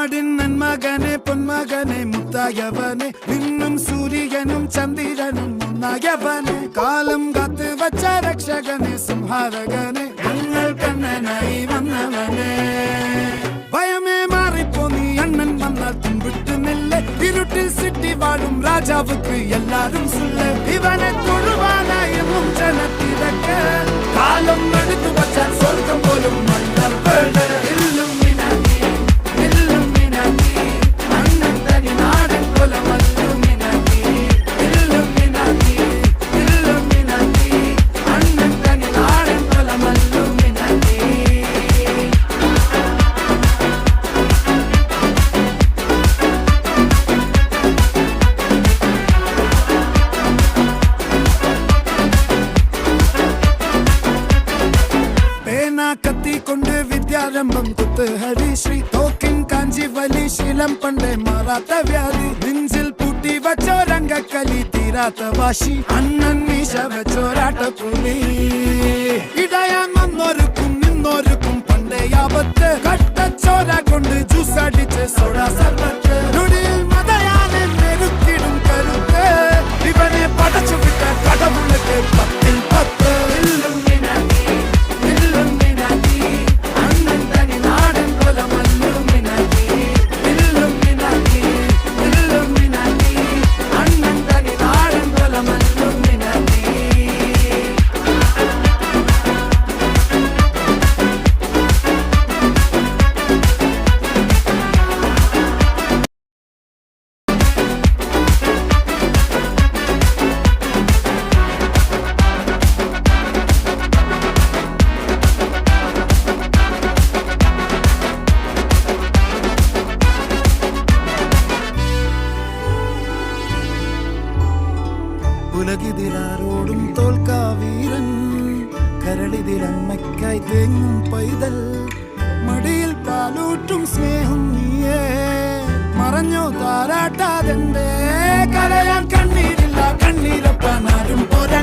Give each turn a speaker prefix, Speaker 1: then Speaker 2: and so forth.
Speaker 1: നാടിൻ നന്മകനെ പൊന്മകനെ മുത്തായവനെ നിന്നും സൂര്യനും ചന്ദ്രനും ഒന്നായവനെ കാലം കാത്ത് വച്ച രക്ഷകനെ സംഹാരകനെ ഞങ്ങൾ കണ്ണനായി വന്നവനെ ഭയമേ മാറിപ്പോ നീ അണ്ണൻ വന്നാൽ തുമ്പിട്ടുന്നില്ല ഇരുട്ടിൽ സിറ്റി വാഴും രാജാവുക്ക് എല്ലാരും സുല്ല ഇവനെ തൊഴുവാനായെന്നും ജനത്തിരക്ക് കാലം എടുത്തു വച്ചാൽ സ്വർഗം പോലും കത്തിക്കൊണ്ട് വിദ്യാരംഭം കുത്ത് ഹരിശ്രീ തോക്കിൻ കാഞ്ചി വലി ശീലം പണ്ടേ മാറാത്ത വ്യാധി നെഞ്ചിൽ പൂട്ടി വച്ചോരംഗക്കലി തീരാത്ത വാശി അണ്ണൻ മീശ വെച്ചോരാട്ട പുലി ഇടയാൻ വന്നോർക്കും നിന്നോർക്കും പണ്ടേ ആപത്ത് കട്ടച്ചോര കൊണ്ട് ജ്യൂസ് അടിച്ച് സോഡ സർവത്ത് നൊടിയിൽ മതയാനെ മെരുക്കിടും കരുത്ത് ഇവനെ പടച്ചു വിട്ട കടവുള്ളക്ക് 10-10 ഉലകിതിലാരോടും തോൽക്കാ വീരൻ കരളിതിലമ്മയ്ക്കായി തേങ്ങും പൈതൽ മടിയിൽ പാലൂട്ടും സ്നേഹം നീയേ മറഞ്ഞോ താരാട്ടാതെന്തേ കരയാൻ കണ്ണീരില്ല കണ്ണീരപ്പാൻ ആരും പോരാ